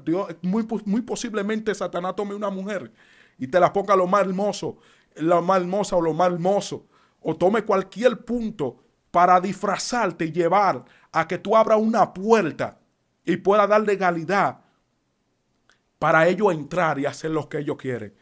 Dios, muy posiblemente Satanás tome una mujer y te la ponga lo más hermoso, la más hermosa o lo más hermoso, o tome cualquier punto para disfrazarte y llevar a que tú abras una puerta y puedas dar legalidad para ellos entrar y hacer lo que ellos quieren.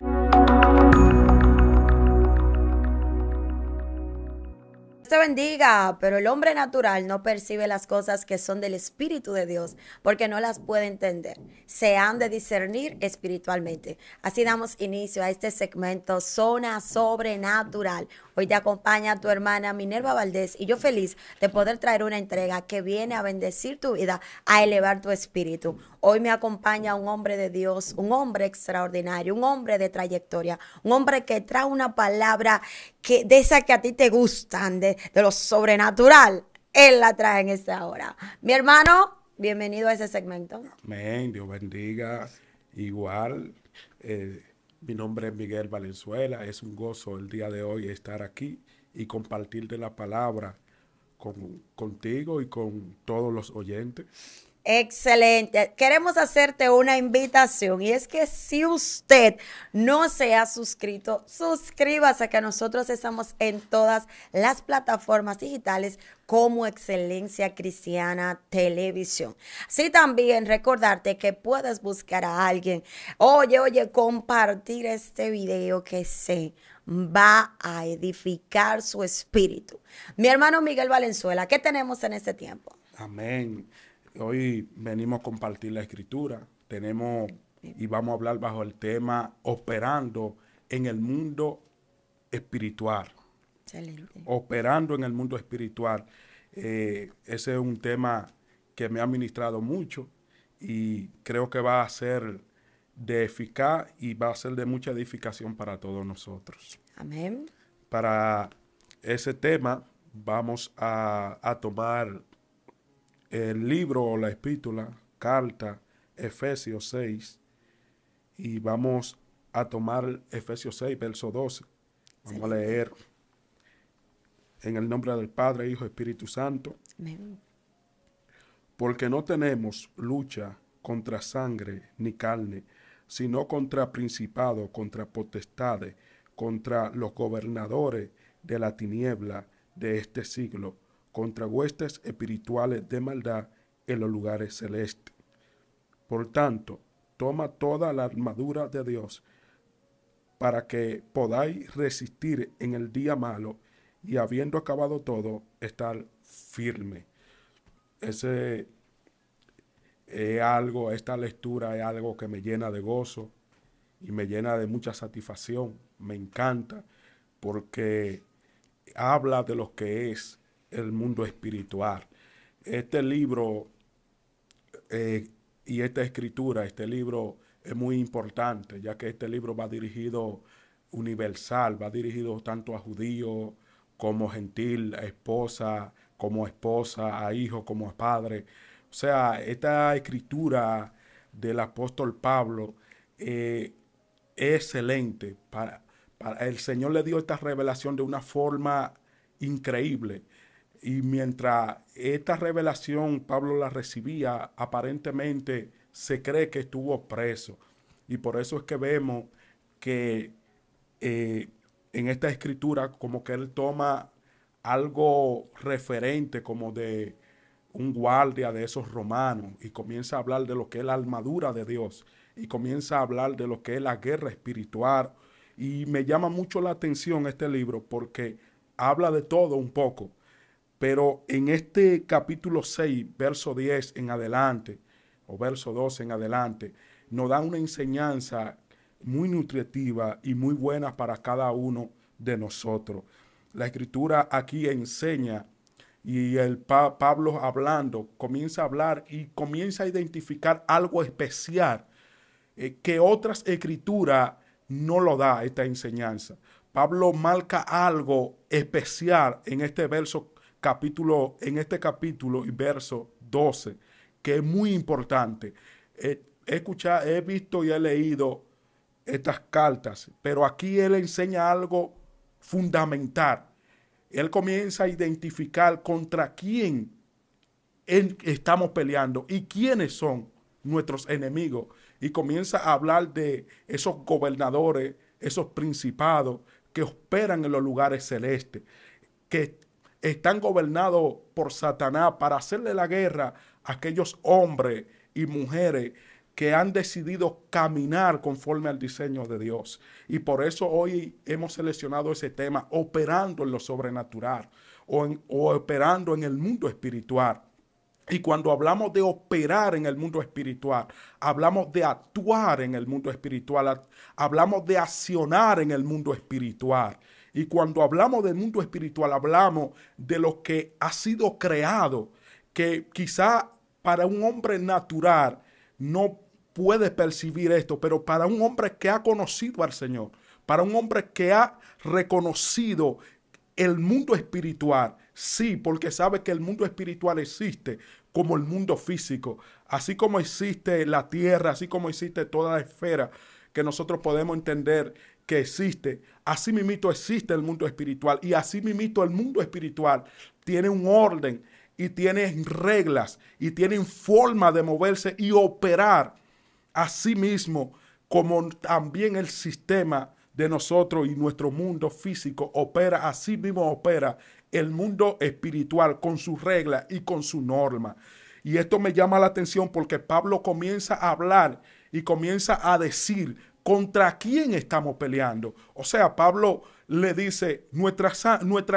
Te bendiga, pero el hombre natural no percibe las cosas que son del Espíritu de Dios porque no las puede entender. Se han de discernir espiritualmente. Así damos inicio a este segmento Zona Sobrenatural. Hoy te acompaña tu hermana Minerva Valdés y yo feliz de poder traer una entrega que viene a bendecir tu vida, a elevar tu espíritu. Hoy me acompaña un hombre de Dios, un hombre extraordinario, un hombre de trayectoria, un hombre que trae una palabra de esa que a ti te gustan, de lo sobrenatural. Él la trae en esta hora. Mi hermano, bienvenido a ese segmento. Amén, Dios bendiga. Igual, mi nombre es Miguel Valenzuela. Es un gozo el día de hoy estar aquí y compartir de la palabra contigo y con todos los oyentes. Excelente. Queremos hacerte una invitación y es que si usted no se ha suscrito, suscríbase, que nosotros estamos en todas las plataformas digitales como Excelencia Cristiana Televisión. Así también recordarte que puedes buscar a alguien. Oye, compartir este video que sé va a edificar su espíritu. Mi hermano Miguel Valenzuela, ¿qué tenemos en este tiempo? Amén. Hoy venimos a compartir la escritura. Tenemos y vamos a hablar bajo el tema operando en el mundo espiritual. Excelente. Operando en el mundo espiritual. Ese es un tema que me ha ministrado mucho y creo que va a ser de eficaz y va a ser de mucha edificación para todos nosotros. Amén. Para ese tema vamos a tomar el libro o la epístola, carta, Efesios 6, y vamos a tomar Efesios 6, verso 12. Vamos a leer en el nombre del Padre, Hijo, Espíritu Santo. Amén. Porque no tenemos lucha contra sangre ni carne, sino contra principados, contra potestades, contra los gobernadores de la tiniebla de este siglo, contra huestes espirituales de maldad en los lugares celestes. Por tanto, toma toda la armadura de Dios para que podáis resistir en el día malo y habiendo acabado todo, estar firme. Ese es algo, esta lectura es algo que me llena de gozo y me llena de mucha satisfacción. Me encanta porque habla de lo que es el mundo espiritual. Este libro y esta escritura, este libro es muy importante, ya que este libro va dirigido universal, va dirigido tanto a judíos como gentil, a esposa, como esposa, a hijo, como a padre. O sea, esta escritura del apóstol Pablo es excelente. El Señor le dio esta revelación de una forma increíble. Y mientras esta revelación Pablo la recibía, aparentemente se cree que estuvo preso. Y por eso es que vemos que en esta escritura como que él toma algo referente como de un guardia de esos romanos y comienza a hablar de lo que es la armadura de Dios y comienza a hablar de lo que es la guerra espiritual. Y me llama mucho la atención este libro porque habla de todo un poco. Pero en este capítulo 6, verso 10 en adelante, o verso 12 en adelante, nos da una enseñanza muy nutritiva y muy buena para cada uno de nosotros. La escritura aquí enseña y el Pablo hablando, comienza a hablar y comienza a identificar algo especial que otras escrituras no lo da esta enseñanza. Pablo marca algo especial en este en este capítulo y verso 12, que es muy importante. He visto y he leído estas cartas, pero aquí él enseña algo fundamental. Él comienza a identificar contra quién estamos peleando y quiénes son nuestros enemigos y comienza a hablar de esos gobernadores, esos principados que operan en los lugares celestes, que están gobernados por Satanás para hacerle la guerra a aquellos hombres y mujeres que han decidido caminar conforme al diseño de Dios. Y por eso hoy hemos seleccionado ese tema, operando en lo sobrenatural o operando en el mundo espiritual. Y cuando hablamos de operar en el mundo espiritual, hablamos de actuar en el mundo espiritual, hablamos de accionar en el mundo espiritual. Y cuando hablamos del mundo espiritual, hablamos de lo que ha sido creado, que quizá para un hombre natural no puede percibir esto, pero para un hombre que ha conocido al Señor, para un hombre que ha reconocido el mundo espiritual, sí, porque sabe que el mundo espiritual existe como el mundo físico, así como existe la tierra, así como existe toda la esfera que nosotros podemos entender que existe, así mismito existe el mundo espiritual, y así mismito el mundo espiritual tiene un orden y tiene reglas y tiene forma de moverse y operar, así mismo como también el sistema de nosotros y nuestro mundo físico opera, así mismo opera el mundo espiritual con sus reglas y con su norma. Y esto me llama la atención porque Pablo comienza a hablar y comienza a decir contra quién estamos peleando. O sea, Pablo le dice, nuestra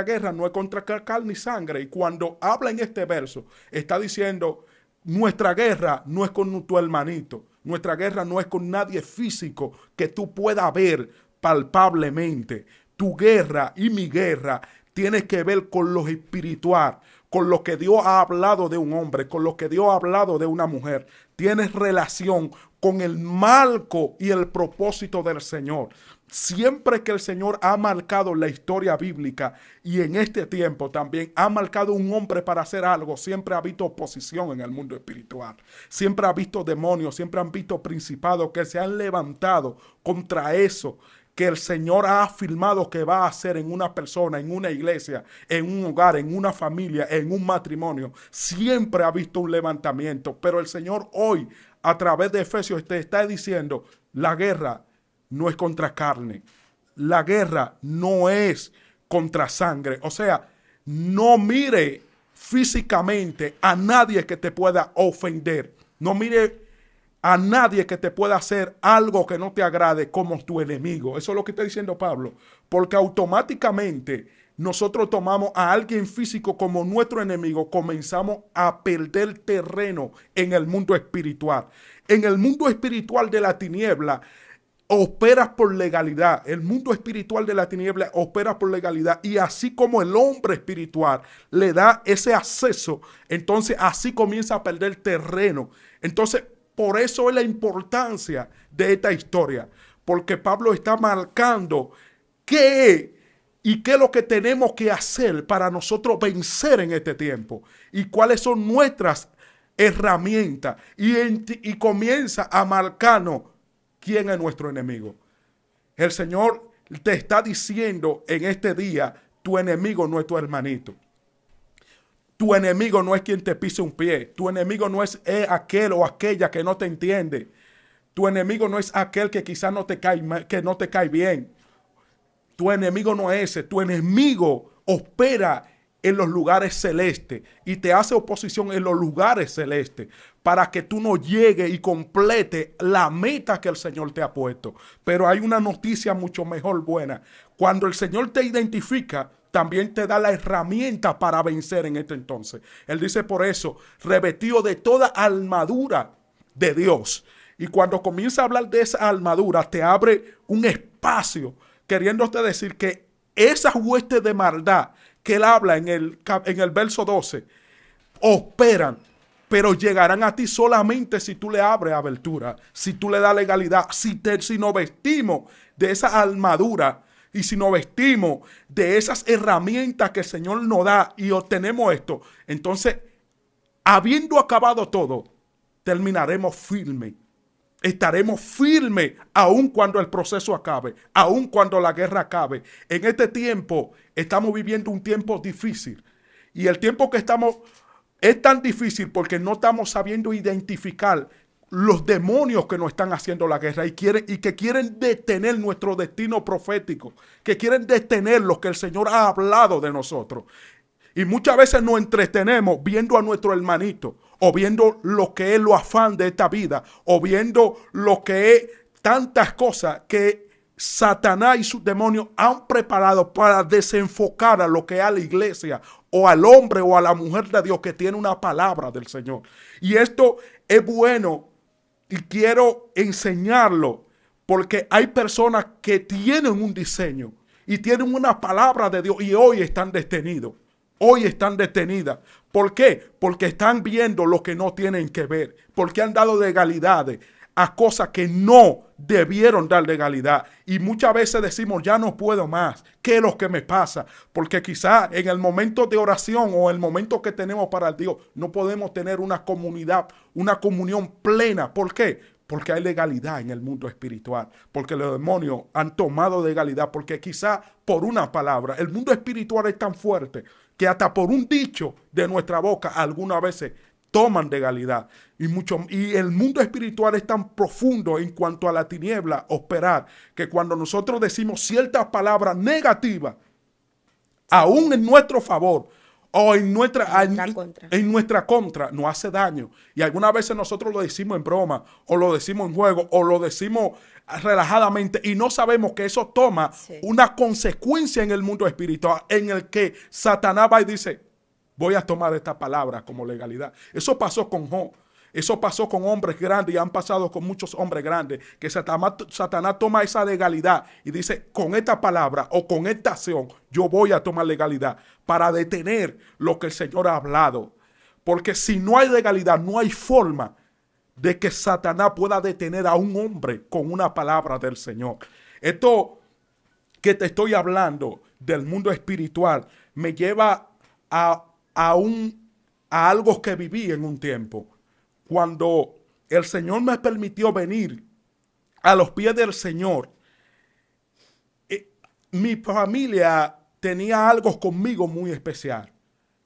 guerra no es contra carne y sangre. Y cuando habla en este verso, está diciendo, nuestra guerra no es con tu hermanito. Nuestra guerra no es con nadie físico que tú puedas ver palpablemente. Tu guerra y mi guerra tiene que ver con lo espiritual, con lo que Dios ha hablado de un hombre, con lo que Dios ha hablado de una mujer. Tienes relación con el marco y el propósito del Señor. Siempre que el Señor ha marcado la historia bíblica y en este tiempo también ha marcado un hombre para hacer algo, siempre ha visto oposición en el mundo espiritual. Siempre ha visto demonios, siempre han visto principados que se han levantado contra eso que el Señor ha afirmado que va a hacer en una persona, en una iglesia, en un hogar, en una familia, en un matrimonio. Siempre ha visto un levantamiento, pero el Señor hoy, a través de Efesios, te está diciendo, la guerra no es contra carne, la guerra no es contra sangre. O sea, no mire físicamente a nadie que te pueda ofender, no mire a nadie que te pueda hacer algo que no te agrade como tu enemigo. Eso es lo que está diciendo Pablo, porque automáticamente nosotros tomamos a alguien físico como nuestro enemigo, comenzamos a perder terreno en el mundo espiritual. En el mundo espiritual de la tiniebla, operas por legalidad. El mundo espiritual de la tiniebla opera por legalidad, y así como el hombre espiritual le da ese acceso, entonces así comienza a perder terreno. Entonces, por eso es la importancia de esta historia, porque Pablo está marcando qué y qué es lo que tenemos que hacer para nosotros vencer en este tiempo y cuáles son nuestras herramientas, y comienza a marcarnos quién es nuestro enemigo. El Señor te está diciendo en este día, tu enemigo no es tu hermanito. Tu enemigo no es quien te pise un pie. Tu enemigo no es aquel o aquella que no te entiende. Tu enemigo no es aquel que quizás no te cae bien. Tu enemigo no es ese. Tu enemigo opera en los lugares celestes y te hace oposición en los lugares celestes para que tú no llegues y complete la meta que el Señor te ha puesto. Pero hay una noticia mucho mejor buena. Cuando el Señor te identifica, también te da la herramienta para vencer en este entonces. Él dice por eso, revestido de toda armadura de Dios. Y cuando comienza a hablar de esa armadura, te abre un espacio, queriéndote decir que esas huestes de maldad que él habla en el verso 12, operan, pero llegarán a ti solamente si tú le abres abertura, si tú le das legalidad, si nos vestimos de esa armadura, y si nos vestimos de esas herramientas que el Señor nos da y obtenemos esto, entonces, habiendo acabado todo, terminaremos firmes. Estaremos firmes aun cuando el proceso acabe, aun cuando la guerra acabe. En este tiempo estamos viviendo un tiempo difícil. Y el tiempo que estamos es tan difícil porque no estamos sabiendo identificar los demonios que nos están haciendo la guerra y que quieren detener nuestro destino profético, que quieren detener lo que el Señor ha hablado de nosotros. Y muchas veces nos entretenemos viendo a nuestro hermanito, o viendo lo que es lo afán de esta vida, o viendo lo que es tantas cosas que Satanás y sus demonios han preparado para desenfocar a lo que es a la iglesia, o al hombre o a la mujer de Dios que tiene una palabra del Señor. Y esto es bueno y quiero enseñarlo, porque hay personas que tienen un diseño y tienen una palabra de Dios y hoy están detenidos. Hoy están detenidas. ¿Por qué? Porque están viendo lo que no tienen que ver. Porque han dado legalidades a cosas que no debieron dar legalidad. Y muchas veces decimos, ya no puedo más. ¿Qué es lo que me pasa? Porque quizás en el momento de oración o el momento que tenemos para Dios, no podemos tener una comunidad, una comunión plena. ¿Por qué? Porque hay legalidad en el mundo espiritual. Porque los demonios han tomado legalidad. Porque quizás por una palabra, el mundo espiritual es tan fuerte que hasta por un dicho de nuestra boca algunas veces toman legalidad. Y el mundo espiritual es tan profundo en cuanto a la tiniebla operar, que cuando nosotros decimos ciertas palabras negativas, aún en nuestro favor o en nuestra contra, nos hace daño. Y algunas veces nosotros lo decimos en broma, o lo decimos en juego, o lo decimos relajadamente, y no sabemos que eso toma una consecuencia en el mundo espiritual, en el que Satanás va y dice, voy a tomar esta palabra como legalidad. Eso pasó con Job. Eso pasó con hombres grandes y han pasado con muchos hombres grandes, que Satanás toma esa legalidad y dice, con esta palabra o con esta acción, yo voy a tomar legalidad para detener lo que el Señor ha hablado. Porque si no hay legalidad, no hay forma de que Satanás pueda detener a un hombre con una palabra del Señor. Esto que te estoy hablando del mundo espiritual me lleva a algo que viví en un tiempo. Cuando el Señor me permitió venir a los pies del Señor, mi familia tenía algo conmigo muy especial.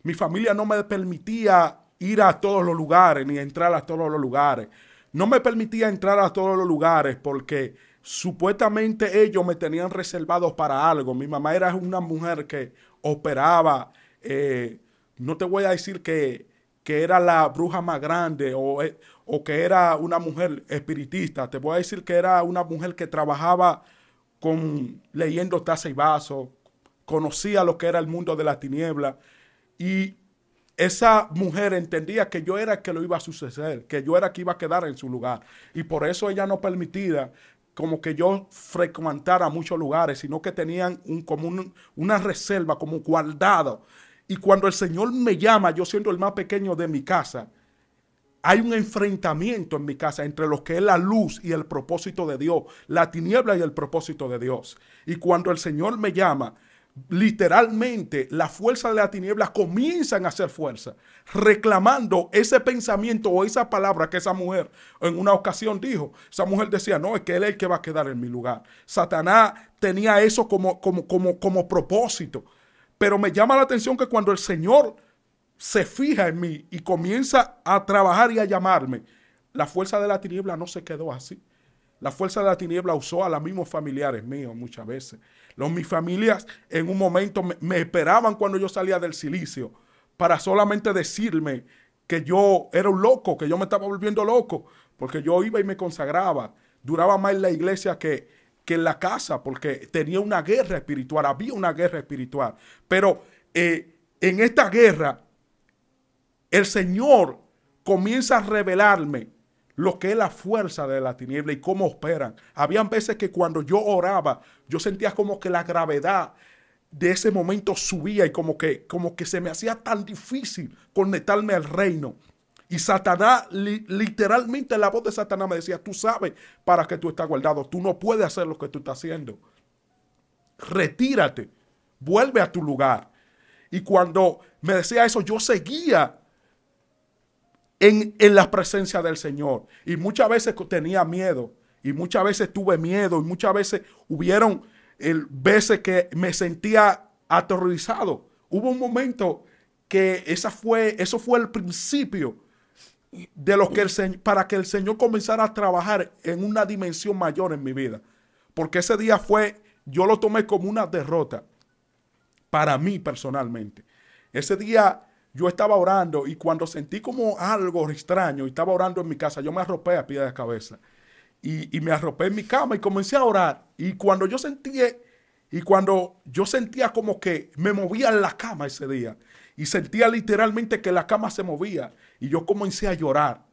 Mi familia no me permitía ir a todos los lugares, ni entrar a todos los lugares. No me permitía entrar a todos los lugares porque supuestamente ellos me tenían reservados para algo. Mi mamá era una mujer que operaba, no te voy a decir que era la bruja más grande o que era una mujer espiritista. Te voy a decir que era una mujer que trabajaba leyendo taza y vaso, conocía lo que era el mundo de la tiniebla, y esa mujer entendía que yo era el que lo iba a suceder, que yo era el que iba a quedar en su lugar, y por eso ella no permitía como que yo frecuentara muchos lugares, sino que tenían una reserva como guardado. Y cuando el Señor me llama, yo siendo el más pequeño de mi casa, hay un enfrentamiento en mi casa entre lo que es la luz y el propósito de Dios, la tiniebla y el propósito de Dios. Y cuando el Señor me llama, literalmente la fuerza de la tiniebla comienzan a hacer fuerza, reclamando ese pensamiento o esa palabra que esa mujer en una ocasión dijo. Esa mujer decía, no, es que él es el que va a quedar en mi lugar. Satanás tenía eso como propósito. Pero me llama la atención que cuando el Señor se fija en mí y comienza a trabajar y a llamarme, la fuerza de la tiniebla no se quedó así. La fuerza de la tiniebla usó a los mismos familiares míos muchas veces. Mis familias en un momento me esperaban cuando yo salía del silicio para solamente decirme que yo era un loco, que yo me estaba volviendo loco, porque yo iba y me consagraba. Duraba más en la iglesia que en la casa, porque tenía una guerra espiritual, había una guerra espiritual. Pero en esta guerra, el Señor comienza a revelarme lo que es la fuerza de la tiniebla y cómo operan. Habían veces que cuando yo oraba, yo sentía como que la gravedad de ese momento subía y como que se me hacía tan difícil conectarme al reino. Y Satanás, literalmente la voz de Satanás me decía, tú sabes para qué tú estás guardado, tú no puedes hacer lo que tú estás haciendo. Retírate, vuelve a tu lugar. Y cuando me decía eso, yo seguía en la presencia del Señor. Y muchas veces tenía miedo, y muchas veces tuve miedo, y muchas veces hubieron veces que me sentía aterrorizado. Hubo un momento que eso fue el principio de los que para que el Señor comenzara a trabajar en una dimensión mayor en mi vida. Porque ese día yo lo tomé como una derrota para mí personalmente. Ese día yo estaba orando y cuando sentí como algo extraño y estaba orando en mi casa, yo me arropé a pie de cabeza y me arropé en mi cama y comencé a orar. Y cuando yo sentía como que me movía en la cama ese día y sentía literalmente que la cama se movía y yo comencé a llorar.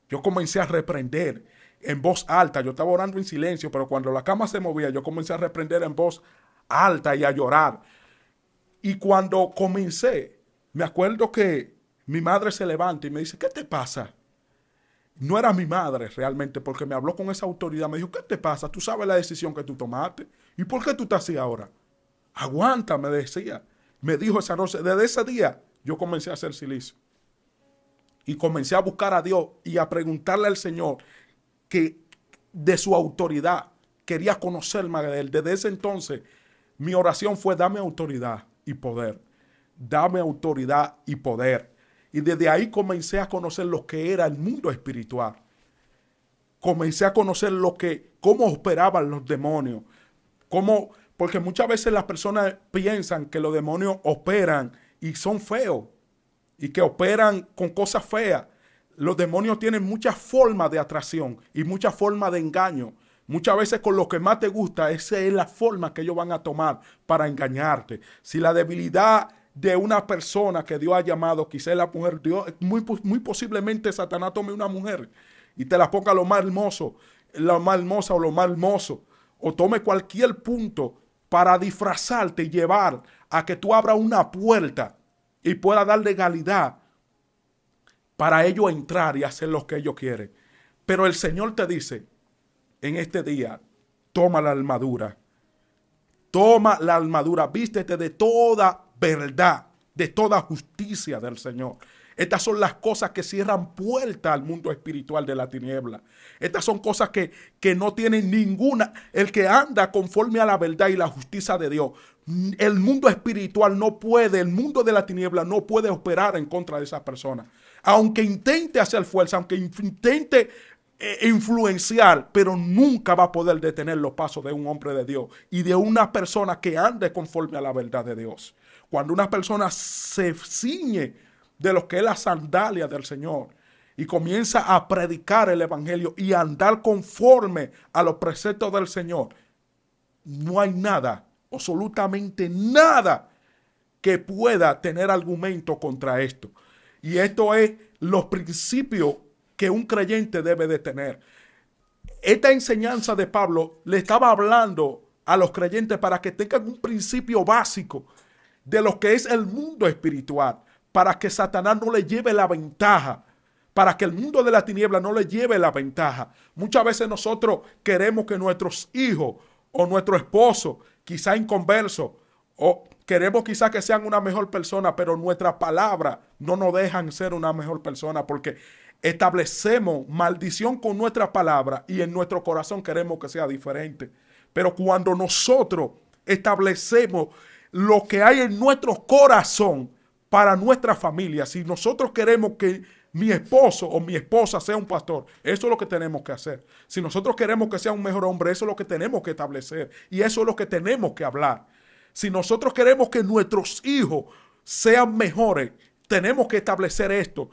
Yo comencé a reprender en voz alta. Yo estaba orando en silencio, pero cuando la cama se movía, yo comencé a reprender en voz alta y a llorar. Y cuando comencé, me acuerdo que mi madre se levanta y me dice, ¿qué te pasa? No era mi madre realmente, porque me habló con esa autoridad. Me dijo, ¿qué te pasa? Tú sabes la decisión que tú tomaste. ¿Y por qué tú estás así ahora? Aguanta, me decía. Me dijo esa noche. Desde ese día yo comencé a hacer silicio. Y comencé a buscar a Dios y a preguntarle al Señor que de su autoridad quería conocerme de Él. Desde ese entonces mi oración fue, dame autoridad y poder. Dame autoridad y poder. Y desde ahí comencé a conocer lo que era el mundo espiritual. Comencé a conocer cómo operaban los demonios. Porque muchas veces las personas piensan que los demonios operan y son feos. Y que operan con cosas feas. Los demonios tienen muchas formas de atracción y muchas formas de engaño. Muchas veces con lo que más te gusta, esa es la forma que ellos van a tomar para engañarte. Si la debilidad de una persona que Dios ha llamado, quizás la mujer, Dios, muy posiblemente Satanás tome una mujer y te la ponga lo más hermoso, la más hermosa o lo más hermoso, o tome cualquier punto para disfrazarte y llevar a que tú abras una puerta y pueda dar legalidad para ellos entrar y hacer lo que ellos quieren. Pero el Señor te dice, en este día, toma la armadura, vístete de toda verdad, de toda justicia del Señor. Estas son las cosas que cierran puertas al mundo espiritual de la tiniebla. Estas son cosas que no tienen ninguna. El que anda conforme a la verdad y la justicia de Dios, el mundo espiritual no puede, el mundo de la tiniebla no puede operar en contra de esas personas. Aunque intente hacer fuerza, aunque intente influenciar, pero nunca va a poder detener los pasos de un hombre de Dios y de una persona que ande conforme a la verdad de Dios. Cuando una persona se ciñe de lo que es la sandalia del Señor y comienza a predicar el evangelio y a andar conforme a los preceptos del Señor, no hay nada, absolutamente nada que pueda tener argumento contra esto. Y esto es los principios que un creyente debe de tener. Esta enseñanza de Pablo le estaba hablando a los creyentes para que tengan un principio básico de lo que es el mundo espiritual, para que Satanás no le lleve la ventaja, para que el mundo de la tiniebla no le lleve la ventaja. Muchas veces nosotros queremos que nuestros hijos o nuestro esposo, quizá inconverso, o queremos quizá que sean una mejor persona, pero nuestras palabras no nos dejan ser una mejor persona porque establecemos maldición con nuestras palabras y en nuestro corazón queremos que sea diferente. Pero cuando nosotros establecemos lo que hay en nuestro corazón para nuestra familia, si nosotros queremos que mi esposo o mi esposa sea un pastor, eso es lo que tenemos que hacer. Si nosotros queremos que sea un mejor hombre, eso es lo que tenemos que establecer y eso es lo que tenemos que hablar. Si nosotros queremos que nuestros hijos sean mejores, tenemos que establecer esto.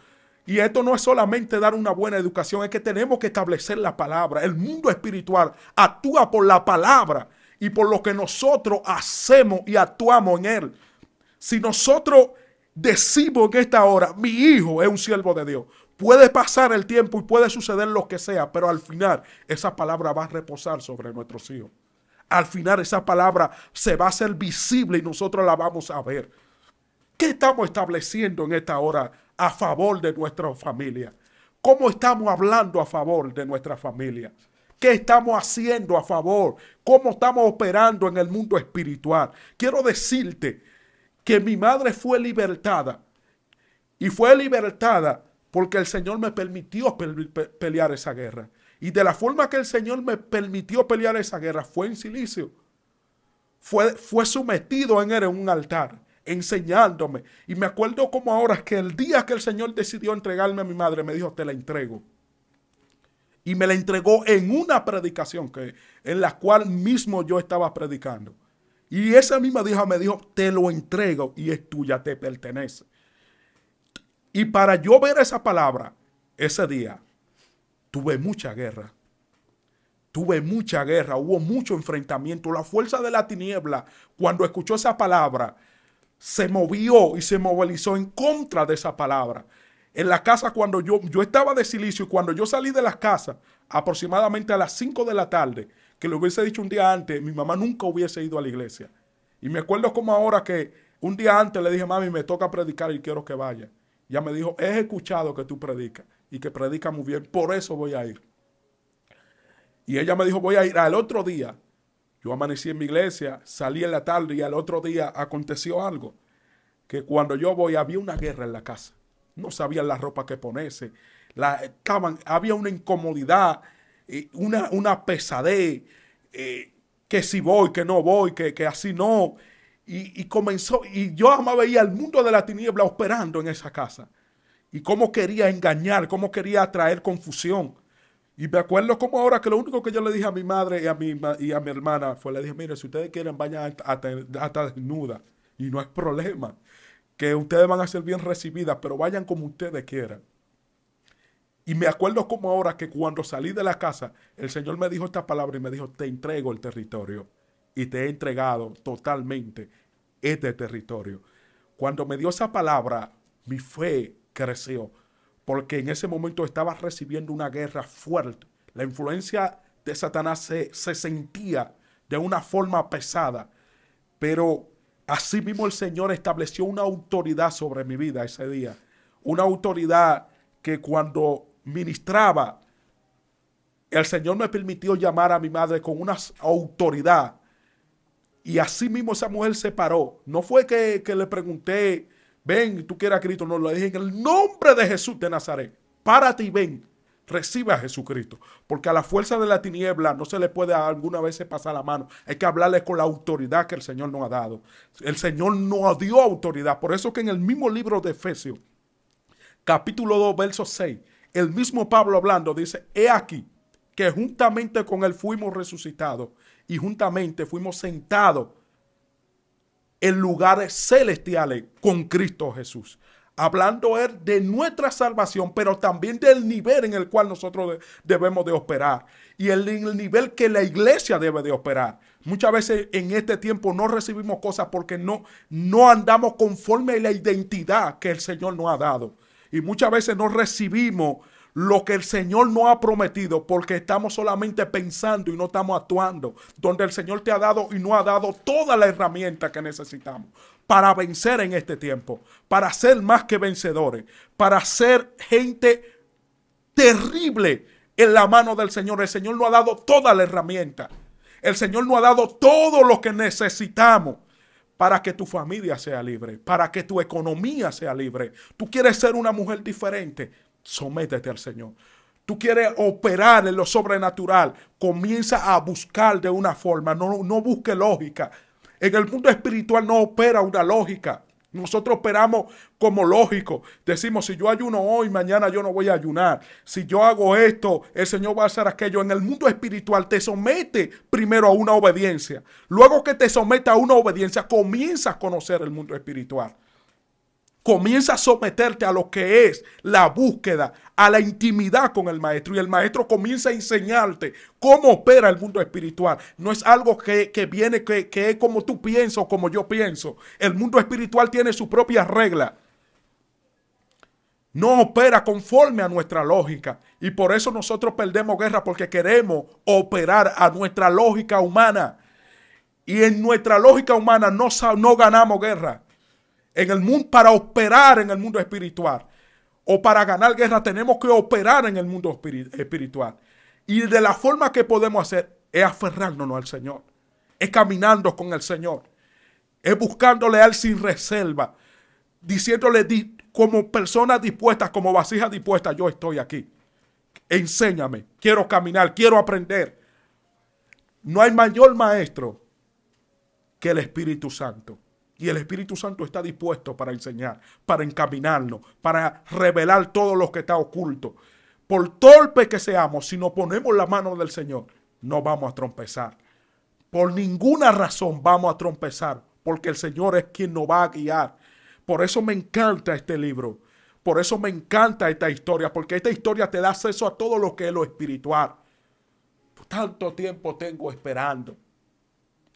Y esto no es solamente dar una buena educación, es que tenemos que establecer la palabra. El mundo espiritual actúa por la palabra y por lo que nosotros hacemos y actuamos en él. Si nosotros decimos en esta hora, mi hijo es un siervo de Dios, puede pasar el tiempo y puede suceder lo que sea, pero al final esa palabra va a reposar sobre nuestros hijos. Al final esa palabra se va a hacer visible y nosotros la vamos a ver. ¿Qué estamos estableciendo en esta hora a favor de nuestra familia? ¿Cómo estamos hablando a favor de nuestra familia? ¿Qué estamos haciendo a favor? ¿Cómo estamos operando en el mundo espiritual? Quiero decirte que mi madre fue libertada. Y fue libertada porque el Señor me permitió pelear esa guerra. Y de la forma que el Señor me permitió pelear esa guerra fue en silicio. Fue sometido en él en un altar. enseñándome. Y me acuerdo como ahora que el día que el Señor decidió entregarme a mi madre, me dijo, te la entrego. Y me la entregó en una predicación en la cual mismo yo estaba predicando. Y esa misma hija me dijo, te lo entrego y es tuya, te pertenece. Y para yo ver esa palabra, ese día, tuve mucha guerra. Tuve mucha guerra, hubo mucho enfrentamiento. La fuerza de la tiniebla, cuando escuchó esa palabra, se movió y se movilizó en contra de esa palabra. En la casa, cuando yo estaba de silicio, y cuando yo salí de la casa, aproximadamente a las 5 de la tarde, que le hubiese dicho un día antes, mi mamá nunca hubiese ido a la iglesia. Y me acuerdo como ahora que un día antes le dije, mami, me toca predicar y quiero que vaya. Ya me dijo, he escuchado que tú predicas y que predicas muy bien, por eso voy a ir. Y ella me dijo, voy a ir al otro día. Yo amanecí en mi iglesia, salí en la tarde y al otro día aconteció algo. Que cuando yo voy había una guerra en la casa. No sabían la ropa que ponerse. Había una incomodidad, una pesadez, que si voy, que no voy, que así no. Y comenzó, y yo jamás veía el mundo de la tiniebla operando en esa casa. Y cómo quería engañar, cómo quería traer confusión. Y me acuerdo como ahora que lo único que yo le dije a mi madre y a mi hermana fue, le dije, mire, si ustedes quieren vayan hasta desnuda y no hay problema. Que ustedes van a ser bien recibidas, pero vayan como ustedes quieran. Y me acuerdo como ahora que cuando salí de la casa, el Señor me dijo esta palabra y me dijo, te entrego el territorio. Y te he entregado totalmente este territorio. Cuando me dio esa palabra, mi fe creció. Porque en ese momento estaba recibiendo una guerra fuerte. La influencia de Satanás se sentía de una forma pesada. Pero así mismo el Señor estableció una autoridad sobre mi vida ese día. Una autoridad que cuando ministraba, el Señor me permitió llamar a mi madre con una autoridad. Y así mismo esa mujer se paró. No fue que le pregunté, ven, tú quieres a Cristo. No, le dije en el nombre de Jesús de Nazaret. Párate y ven, recibe a Jesucristo. Porque a la fuerza de la tiniebla no se le puede alguna vez pasar la mano. Hay que hablarle con la autoridad que el Señor nos ha dado. El Señor nos dio autoridad. Por eso que en el mismo libro de Efesios, capítulo 2, verso 6, el mismo Pablo hablando dice, he aquí que juntamente con él fuimos resucitados y juntamente fuimos sentados en lugares celestiales con Cristo Jesús. Hablando él de nuestra salvación, pero también del nivel en el cual nosotros debemos de operar. Y el nivel que la iglesia debe de operar. Muchas veces en este tiempo no recibimos cosas porque no andamos conforme a la identidad que el Señor nos ha dado. Y muchas veces no recibimos lo que el Señor nos ha prometido porque estamos solamente pensando y no estamos actuando. Donde el Señor te ha dado y nos ha dado toda la herramienta que necesitamos para vencer en este tiempo, para ser más que vencedores, para ser gente terrible en la mano del Señor. El Señor nos ha dado toda la herramienta. El Señor nos ha dado todo lo que necesitamos para que tu familia sea libre, para que tu economía sea libre. Tú quieres ser una mujer diferente, sométete al Señor. Tú quieres operar en lo sobrenatural, comienza a buscar de una forma, no busque lógica. En el mundo espiritual no opera una lógica. Nosotros operamos como lógico. Decimos, si yo ayuno hoy, mañana yo no voy a ayunar. Si yo hago esto, el Señor va a hacer aquello. En el mundo espiritual te somete primero a una obediencia. Luego que te someta a una obediencia, comienza a conocer el mundo espiritual. Comienza a someterte a lo que es la búsqueda, a la intimidad con el maestro. Y el maestro comienza a enseñarte cómo opera el mundo espiritual. No es algo que viene, que es como tú piensas o como yo pienso. El mundo espiritual tiene su propia regla. No opera conforme a nuestra lógica. Y por eso nosotros perdemos guerra, porque queremos operar a nuestra lógica humana. Y en nuestra lógica humana no ganamos guerra. En el mundo, para operar en el mundo espiritual o para ganar guerra tenemos que operar en el mundo espiritual. Y de la forma que podemos hacer es aferrándonos al Señor, es caminando con el Señor, es buscándole a Él sin reserva, diciéndole como personas dispuestas, como vasijas dispuestas, yo estoy aquí. Enséñame, quiero caminar, quiero aprender. No hay mayor maestro que el Espíritu Santo. Y el Espíritu Santo está dispuesto para enseñar, para encaminarnos, para revelar todo lo que está oculto. Por torpe que seamos, si nos ponemos la mano del Señor, no vamos a trompezar. Por ninguna razón vamos a trompezar, porque el Señor es quien nos va a guiar. Por eso me encanta este libro. Por eso me encanta esta historia, porque esta historia te da acceso a todo lo que es lo espiritual. Tanto tiempo tengo esperando.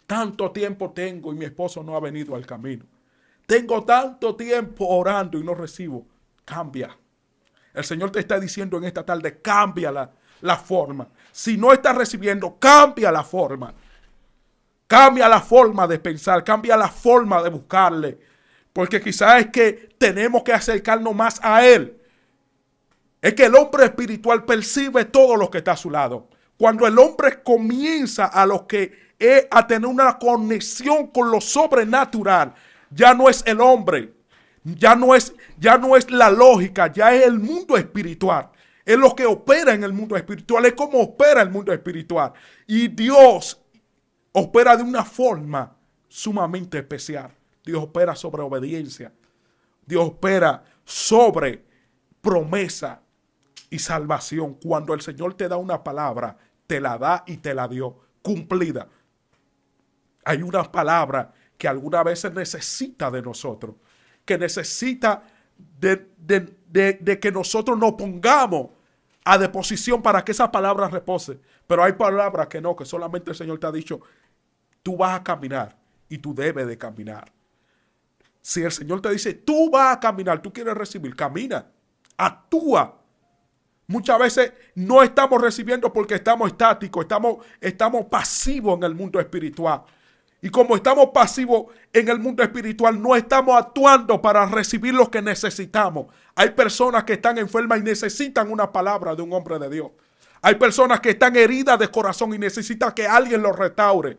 Tanto tiempo tengo y mi esposo no ha venido al camino. Tengo tanto tiempo orando y no recibo. Cambia. El Señor te está diciendo en esta tarde, cambia la forma. Si no estás recibiendo, cambia la forma. Cambia la forma de pensar, cambia la forma de buscarle. Porque quizás es que tenemos que acercarnos más a Él. Es que el hombre espiritual percibe todo lo que está a su lado. Cuando el hombre comienza a tener una conexión con lo sobrenatural, ya no es el hombre, ya no es la lógica, ya es el mundo espiritual. Es lo que opera en el mundo espiritual, es como opera el mundo espiritual. Y Dios opera de una forma sumamente especial. Dios opera sobre obediencia. Dios opera sobre promesa y salvación. Cuando el Señor te da una palabra, te la da y te la dio cumplida. Hay una palabra que algunas veces necesita de nosotros, que necesita de que nosotros nos pongamos a disposición para que esa palabra repose. Pero hay palabras que no, que solamente el Señor te ha dicho, tú vas a caminar y tú debes de caminar. Si el Señor te dice, tú vas a caminar, tú quieres recibir, camina, actúa. Muchas veces no estamos recibiendo porque estamos estáticos, estamos pasivos en el mundo espiritual. Y como estamos pasivos en el mundo espiritual, no estamos actuando para recibir lo que necesitamos. Hay personas que están enfermas y necesitan una palabra de un hombre de Dios. Hay personas que están heridas de corazón y necesitan que alguien los restaure.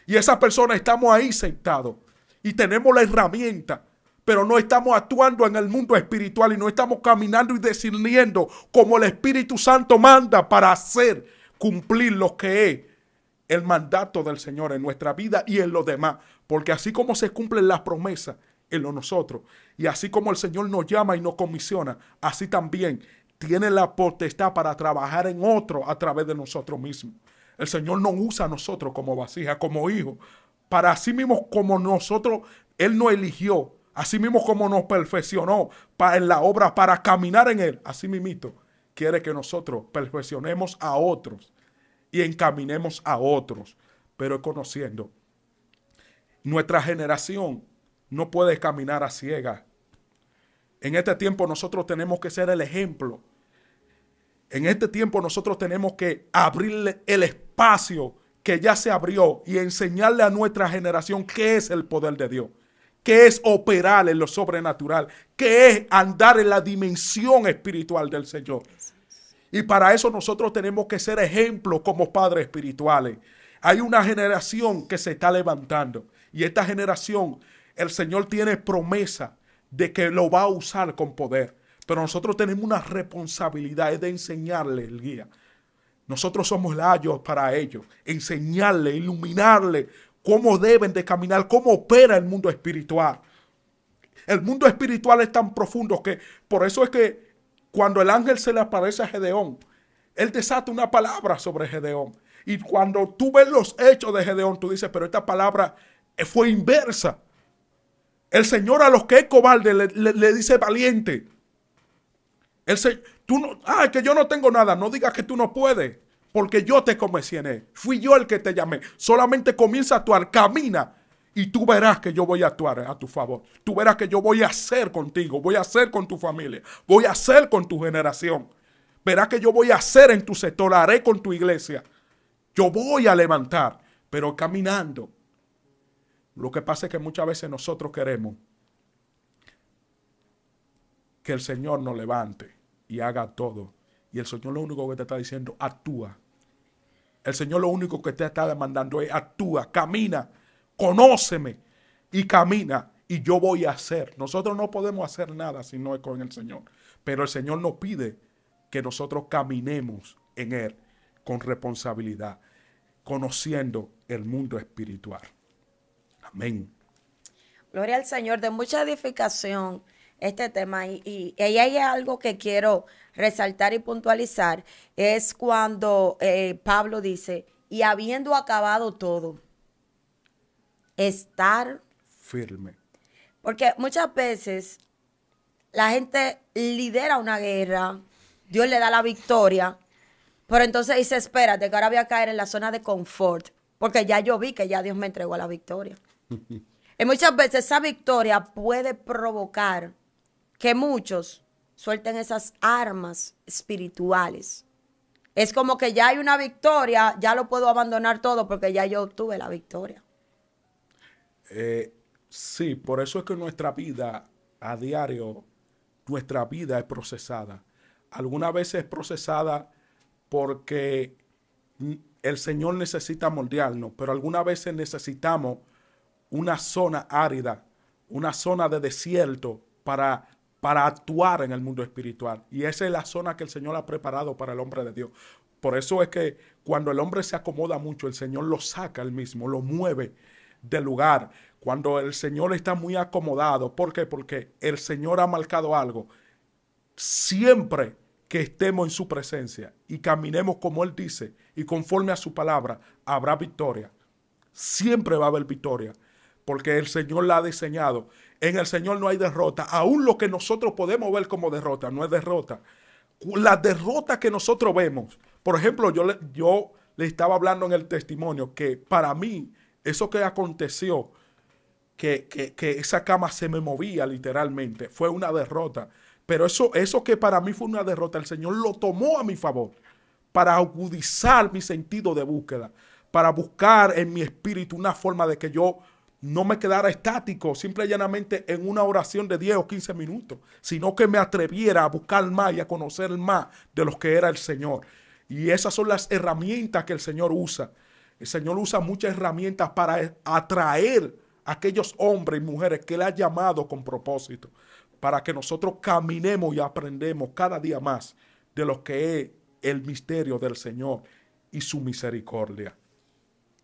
Y esas personas estamos ahí sentados y tenemos la herramienta, pero no estamos actuando en el mundo espiritual y no estamos caminando y discerniendo como el Espíritu Santo manda para hacer cumplir lo que es el mandato del Señor en nuestra vida y en los demás. Porque así como se cumplen las promesas en nosotros y así como el Señor nos llama y nos comisiona, así también tiene la potestad para trabajar en otro a través de nosotros mismos. El Señor nos usa a nosotros como vasija, como hijos, para así mismo como nosotros, Él nos eligió, así mismo como nos perfeccionó en la obra para caminar en Él, así mismito quiere que nosotros perfeccionemos a otros y encaminemos a otros, pero conociendo. Nuestra generación no puede caminar a ciegas. En este tiempo nosotros tenemos que ser el ejemplo. En este tiempo nosotros tenemos que abrirle el espacio que ya se abrió y enseñarle a nuestra generación qué es el poder de Dios, qué es operar en lo sobrenatural, qué es andar en la dimensión espiritual del Señor. Y para eso nosotros tenemos que ser ejemplos como padres espirituales. Hay una generación que se está levantando y esta generación, el Señor tiene promesa de que lo va a usar con poder. Pero nosotros tenemos una responsabilidad de enseñarle el guía. Nosotros somos layos para ellos. Enseñarle, iluminarle cómo deben de caminar, cómo opera el mundo espiritual. El mundo espiritual es tan profundo que por eso es que cuando el ángel se le aparece a Gedeón, él desata una palabra sobre Gedeón. Y cuando tú ves los hechos de Gedeón, tú dices, pero esta palabra fue inversa. El Señor a los que es cobarde le dice valiente. Que yo no tengo nada. No digas que tú no puedes, porque yo te comisioné. Fui yo el que te llamé. Solamente comienza a actuar, camina y tú verás que yo voy a actuar a tu favor. Tú verás que yo voy a hacer contigo, voy a hacer con tu familia, voy a hacer con tu generación. Verás que yo voy a hacer en tu sector, haré con tu iglesia. Yo voy a levantar, pero caminando. Lo que pasa es que muchas veces nosotros queremos que el Señor nos levante y haga todo. Y el Señor lo único que te está diciendo, actúa. El Señor lo único que te está demandando es actúa, camina, conóceme y camina y yo voy a hacer. Nosotros no podemos hacer nada si no es con el Señor. Pero el Señor nos pide que nosotros caminemos en Él con responsabilidad, conociendo el mundo espiritual. Amén. Gloria al Señor, de mucha edificación este tema. Y ahí hay algo que quiero resaltar y puntualizar, es cuando Pablo dice, y habiendo acabado todo, estar, Firme. porque muchas veces la gente lidera una guerra, Dios le da la victoria, pero entonces dice, espérate, que ahora voy a caer en la zona de confort, porque ya yo vi que ya Dios me entregó la victoria. Y muchas veces esa victoria puede provocar que muchos suelten esas armas espirituales. Es como que ya hay una victoria, ya lo puedo abandonar todo porque ya yo obtuve la victoria. Sí, por eso es que nuestra vida a diario, nuestra vida es procesada. Algunas veces es procesada porque el Señor necesita moldearnos, pero algunas veces necesitamos una zona árida, una zona de desierto para actuar en el mundo espiritual. Y esa es la zona que el Señor ha preparado para el hombre de Dios. Por eso es que cuando el hombre se acomoda mucho, el Señor lo saca él mismo, lo mueve del lugar. Cuando el Señor está muy acomodado, ¿por qué? Porque el Señor ha marcado algo. Siempre que estemos en su presencia y caminemos como Él dice y conforme a su palabra, habrá victoria. Siempre va a haber victoria, porque el Señor la ha diseñado. En el Señor no hay derrota. Aún lo que nosotros podemos ver como derrota, no es derrota. Las derrotas que nosotros vemos, por ejemplo, yo le estaba hablando en el testimonio que para mí, eso que aconteció, que esa cama se me movía literalmente, fue una derrota. Pero eso que para mí fue una derrota, el Señor lo tomó a mi favor para agudizar mi sentido de búsqueda, para buscar en mi espíritu una forma de que yo no me quedara estático, simple y llanamente en una oración de 10 o 15 minutos, sino que me atreviera a buscar más y a conocer más de lo que era el Señor. Y esas son las herramientas que el Señor usa. El Señor usa muchas herramientas para atraer a aquellos hombres y mujeres que Él ha llamado con propósito, para que nosotros caminemos y aprendemos cada día más de lo que es el misterio del Señor y su misericordia.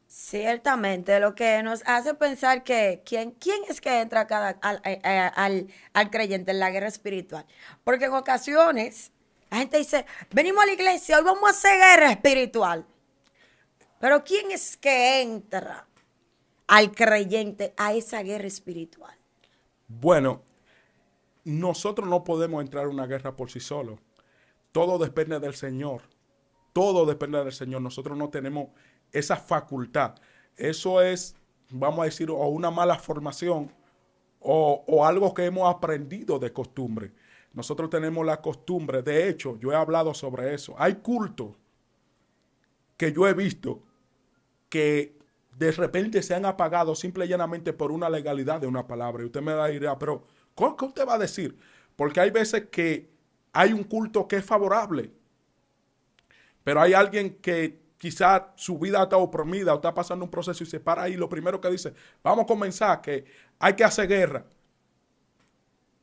Ciertamente, lo que nos hace pensar que quién es que entra al creyente en la guerra espiritual. Porque en ocasiones la gente dice, venimos a la iglesia, hoy vamos a hacer guerra espiritual. Pero ¿quién es que entra al creyente a esa guerra espiritual? Bueno, nosotros no podemos entrar a una guerra por sí solos. Todo depende del Señor. Todo depende del Señor. Nosotros no tenemos esa facultad. Eso es, vamos a decir, o una mala formación o algo que hemos aprendido de costumbre. Nosotros tenemos la costumbre, de hecho, yo he hablado sobre eso. Hay cultos que yo he visto que de repente se han apagado simple y llanamente por una legalidad de una palabra. Y usted me dirá, pero ¿qué usted va a decir? Porque hay veces que hay un culto que es favorable, pero hay alguien que quizás su vida está oprimida o está pasando un proceso y se para ahí. Lo primero que dice, vamos a comenzar, que hay que hacer guerra.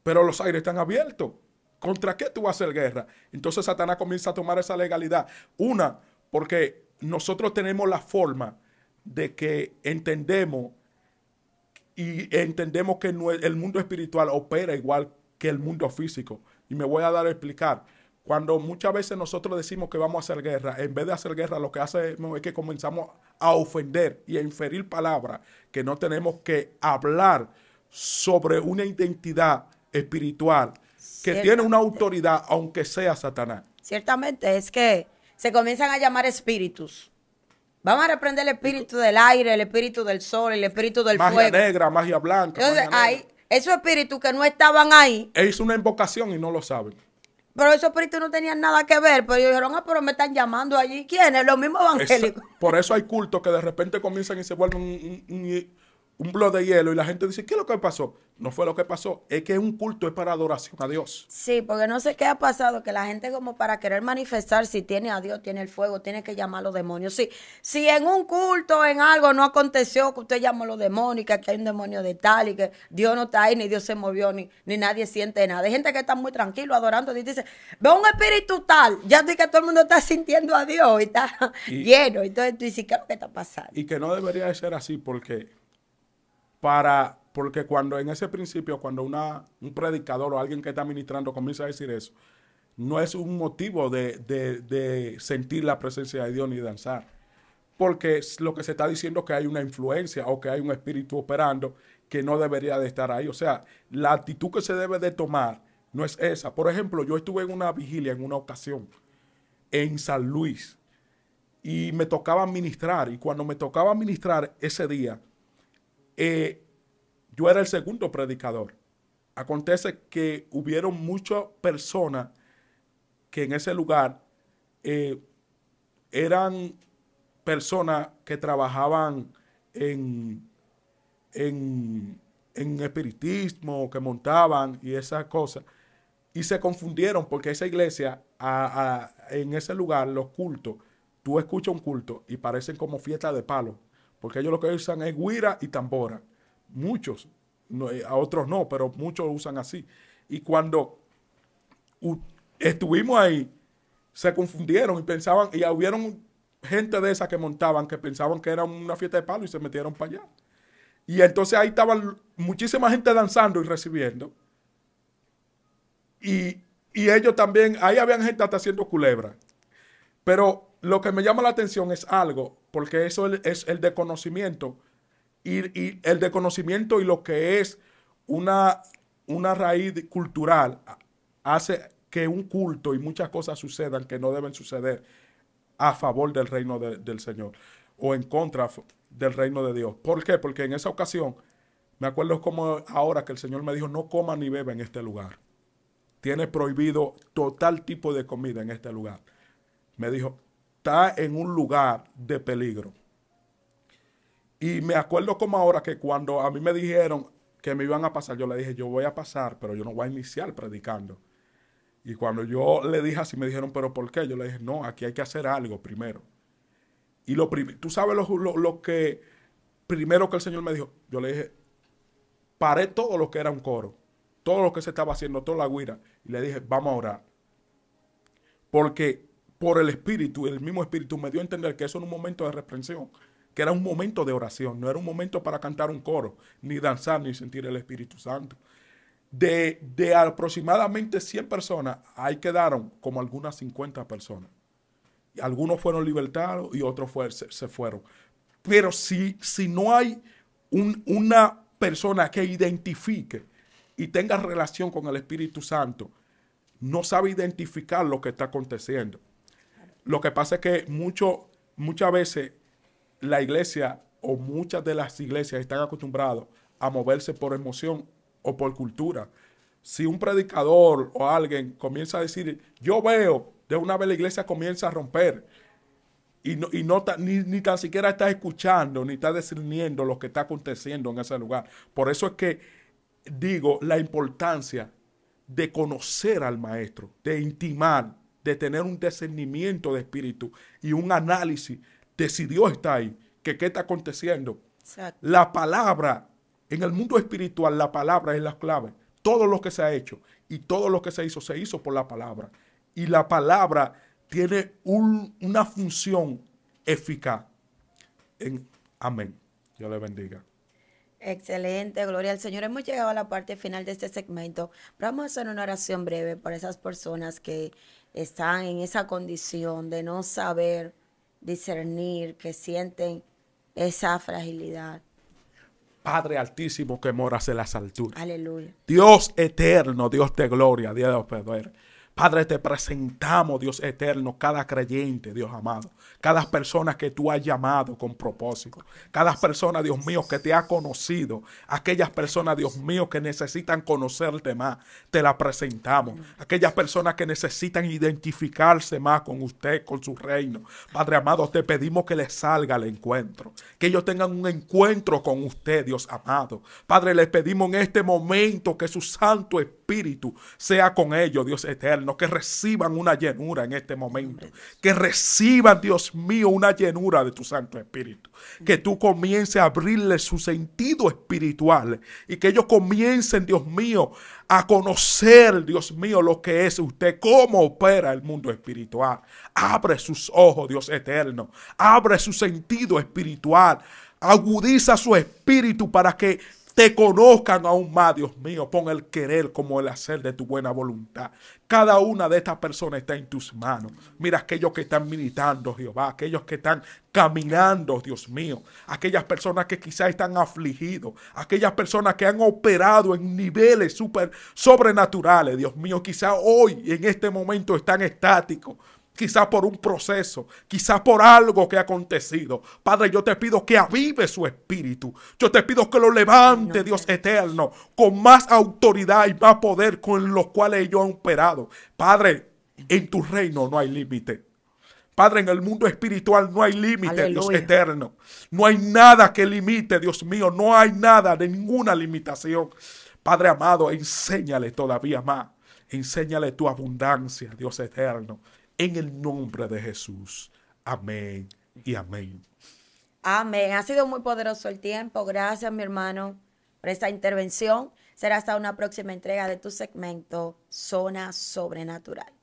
Pero los aires están abiertos. ¿Contra qué tú vas a hacer guerra? Entonces Satanás comienza a tomar esa legalidad. Una, porque nosotros tenemos la forma de que entendemos que el mundo espiritual opera igual que el mundo físico. Y me voy a dar a explicar. Cuando muchas veces nosotros decimos que vamos a hacer guerra, en vez de hacer guerra, lo que hacemos es que comenzamos a ofender y a inferir palabras que no tenemos que hablar sobre una identidad espiritual que tiene una autoridad, aunque sea Satanás. Ciertamente, es que se comienzan a llamar espíritus. Vamos a reprender el espíritu del aire, el espíritu del sol, el espíritu del fuego. Magia negra, magia blanca. Entonces, esos espíritus que no estaban ahí. E hizo una invocación y no lo saben. Pero esos espíritus no tenían nada que ver. Pero ellos dijeron, pero me están llamando allí. ¿Quiénes? Los mismos evangélicos. Por eso hay cultos que de repente comienzan y se vuelven un bloque de hielo y la gente dice, ¿qué es lo que pasó? No fue lo que pasó, es que un culto es para adoración a Dios. Sí, porque no sé qué ha pasado, que la gente como para querer manifestar si tiene a Dios, tiene el fuego, tiene que llamar a los demonios. Si en un culto, en algo no aconteció que usted llama a los demonios, que aquí hay un demonio de tal y que Dios no está ahí, ni Dios se movió, ni nadie siente nada. Hay gente que está muy tranquilo adorando y dice, veo un espíritu tal, ya estoy que todo el mundo está sintiendo a Dios y está lleno. Entonces tú dices, ¿qué es lo que está pasando? Y que no debería de ser así porque para Porque cuando en ese principio, cuando un predicador o alguien que está ministrando comienza a decir eso, no es un motivo de sentir la presencia de Dios ni danzar. Porque lo que se está diciendo es que hay una influencia o que hay un espíritu operando que no debería de estar ahí. O sea, la actitud que se debe de tomar no es esa. Por ejemplo, yo estuve en una vigilia en una ocasión en San Luis y me tocaba ministrar. Y cuando me tocaba ministrar ese día, yo era el segundo predicador. Acontece que hubieron muchas personas que en ese lugar eran personas que trabajaban en espiritismo, que montaban y esas cosas. Y se confundieron porque esa iglesia, en ese lugar, los cultos, tú escuchas un culto y parecen como fiestas de palo. Porque ellos lo que usan es güira y tambora. Muchos, no, a otros no, pero muchos lo usan así. Y cuando estuvimos ahí, se confundieron y pensaban, y hubieron gente de esa que montaban que pensaban que era una fiesta de palo y se metieron para allá. Y entonces ahí estaban muchísima gente danzando y recibiendo. Y ellos también, ahí habían gente hasta haciendo culebra. Pero lo que me llama la atención es algo, porque eso es el desconocimiento. Y el desconocimiento y lo que es una raíz cultural hace que un culto y muchas cosas sucedan que no deben suceder a favor del reino del Señor o en contra del reino de Dios. ¿Por qué? Porque en esa ocasión, me acuerdo como ahora que el Señor me dijo, no coma ni beba en este lugar. Tiene prohibido total tipo de comida en este lugar. Me dijo, está en un lugar de peligro. Y me acuerdo como ahora que cuando a mí me dijeron que me iban a pasar, yo le dije, yo voy a pasar, pero yo no voy a iniciar predicando. Y cuando yo le dije así, me dijeron, ¿pero por qué? Yo le dije, no, aquí hay que hacer algo primero. Y tú sabes lo que primero que el Señor me dijo. Yo le dije, paré todo lo que era un coro, todo lo que se estaba haciendo, toda la guira. Y le dije, vamos a orar. Porque por el Espíritu, el mismo Espíritu me dio a entender que eso era un momento de reprensión, que era un momento de oración, no era un momento para cantar un coro, ni danzar, ni sentir el Espíritu Santo. De aproximadamente 100 personas, ahí quedaron como algunas 50 personas. Y algunos fueron libertados y otros se fueron. Pero si no hay una persona que identifique y tenga relación con el Espíritu Santo, no sabe identificar lo que está aconteciendo. Lo que pasa es que muchas veces la iglesia o muchas de las iglesias están acostumbrados a moverse por emoción o por cultura. Si un predicador o alguien comienza a decir, yo veo, de una vez la iglesia comienza a romper y ni tan siquiera está escuchando ni está discerniendo lo que está aconteciendo en ese lugar. Por eso es que digo la importancia de conocer al maestro, de intimar, de tener un discernimiento de espíritu y un análisis de si Dios está ahí, que qué está aconteciendo. Exacto. La palabra, en el mundo espiritual, la palabra es la clave. Todo lo que se ha hecho y todo lo que se hizo por la palabra. Y la palabra tiene una función eficaz. Amén. Dios le bendiga. Excelente, gloria al Señor. Hemos llegado a la parte final de este segmento, pero vamos a hacer una oración breve por esas personas que están en esa condición de no saber discernir, que sienten esa fragilidad. Padre altísimo que moras en las alturas. Aleluya. Dios eterno, Dios de gloria, Dios de poder. Padre, te presentamos, Dios eterno, cada creyente, Dios amado, cada persona que tú has llamado con propósito, cada persona, Dios mío, que te ha conocido, aquellas personas, Dios mío, que necesitan conocerte más, te la presentamos, aquellas personas que necesitan identificarse más con usted, con su reino. Padre amado, te pedimos que les salga el encuentro, que ellos tengan un encuentro con usted, Dios amado. Padre, les pedimos en este momento que su Santo Espíritu sea con ellos, Dios eterno, que reciban una llenura en este momento, que reciban, Dios mío, una llenura de tu Santo Espíritu, que tú comiences a abrirles su sentido espiritual y que ellos comiencen, Dios mío, a conocer, Dios mío, lo que es usted, cómo opera el mundo espiritual. Abre sus ojos, Dios eterno, abre su sentido espiritual, agudiza su espíritu para que te conozcan aún más, Dios mío. Pon el querer como el hacer de tu buena voluntad. Cada una de estas personas está en tus manos. Mira aquellos que están militando, Jehová, aquellos que están caminando, Dios mío, aquellas personas que quizás están afligidos, aquellas personas que han operado en niveles sobrenaturales, Dios mío, quizás hoy en este momento están estáticos. Quizás por un proceso, quizás por algo que ha acontecido. Padre, yo te pido que avive su espíritu. Yo te pido que lo levante, Dios eterno, con más autoridad y más poder con los cuales ellos han operado. Padre, en tu reino no hay límite. Padre, en el mundo espiritual no hay límite, Dios eterno. No hay nada que limite, Dios mío. No hay nada de ninguna limitación. Padre amado, enséñale todavía más. Enséñale tu abundancia, Dios eterno. En el nombre de Jesús. Amén y amén. Amén. Ha sido muy poderoso el tiempo. Gracias, mi hermano, por esta intervención. Será hasta una próxima entrega de tu segmento Zona Sobrenatural.